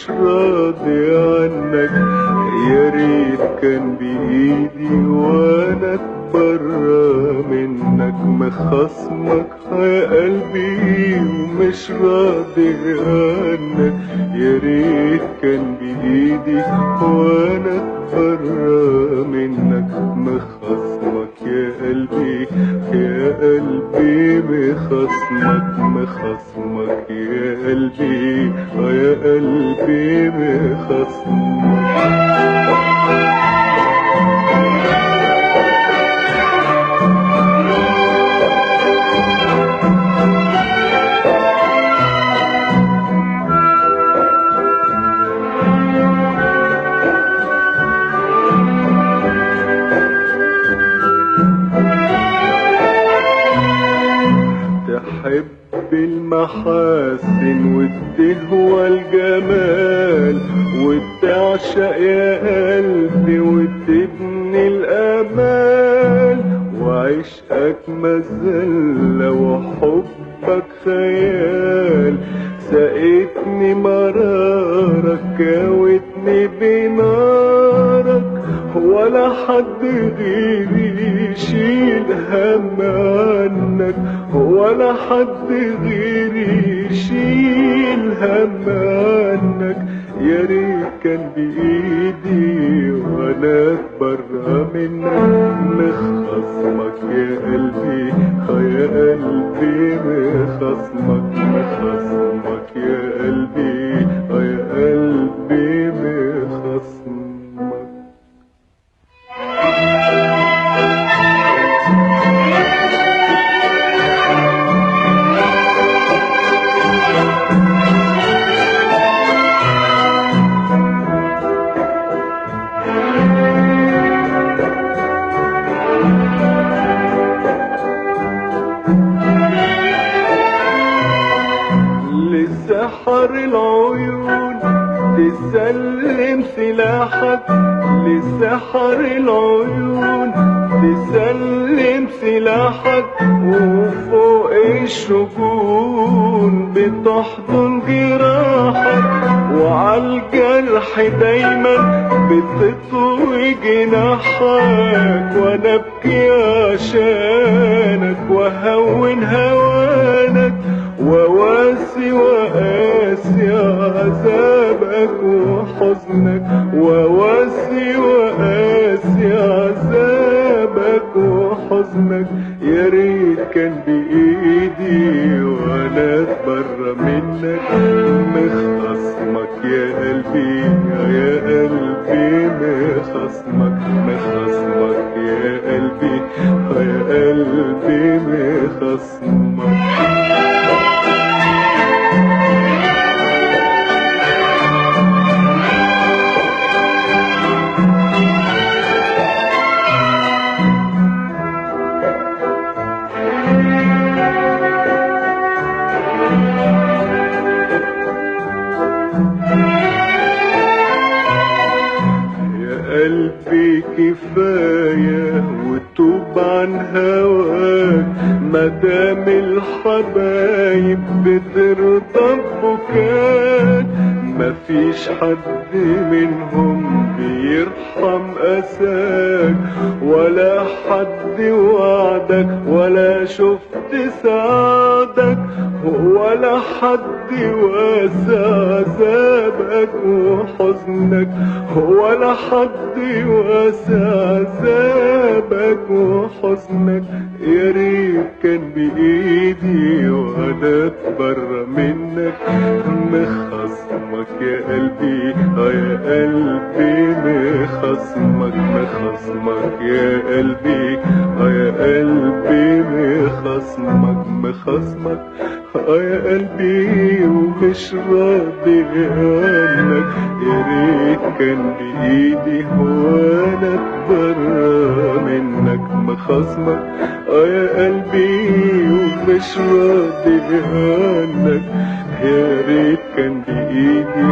ومش راضي عنك. يا ريت كان بإيدي وانا اتبرى منك. مخصمك يا قلبي ومش راضي عنك. يا ريت كان بإيدي وانا اتبرى منك. مخصمك يا قلبي يا قلبي مخصمك. مخصمك يا قلبي يا قلبي مخصمك. تحب المحاسن وتهوى الجمال وتعشق يا قلبي وتبني الامال. وعشقك مذلة وحبك خيال. سقيتني مرارك كاوتني بنارك. ولا حد غيري يشيل هم عنك. ولا حد غيري يشيل هم عنك. يا ريت كان بإيدي وانا اتبرى منك. مخصمك يا قلبي يا قلبي مخصمك. مخصمك يا قلبي يا قلبي مخصمك. لسحر العيون تسلم سلاحك. لسحر العيون تسلم سلاحك. وفوق الشجون بتحضن جراحك. وعالجرح دايما بتطوي جناحك. وانا ابكي عشانك واهون هوانك. وواسي وقاسي عذابك وحزنك. وواسي وقاسي عذابك وحزنك. يا ريت كان بإيدي وانا اتبرى منك. مخصمك يا قلبي يا قلبي مخصمك. مخصمك يا قلبي يا قلبي مخصمك. قلبي كفاية وتوب عن هواك. مدام الحبايب بترضى ببكاك. مفيش حد منهم بيرحم أساك. ولا حد وعدك ولا شفت سعادك. ولا حد واسع عذابك وحزنك. ولا حد واسع عذابك وحزنك. يا ريت كان بإيدي وانا اتبرى منك. مخصمك يا قلبي يا قلبي مخصمك. مخصمك يا قلبي يا قلبي مخصمك. مخصمك يا قلبي ومش راضي عنك. يا ريت كان بإيدي وانا اتبرى منك. مخصمك يا قلبي ومش راضي عنك. يا ريت كان بإيدي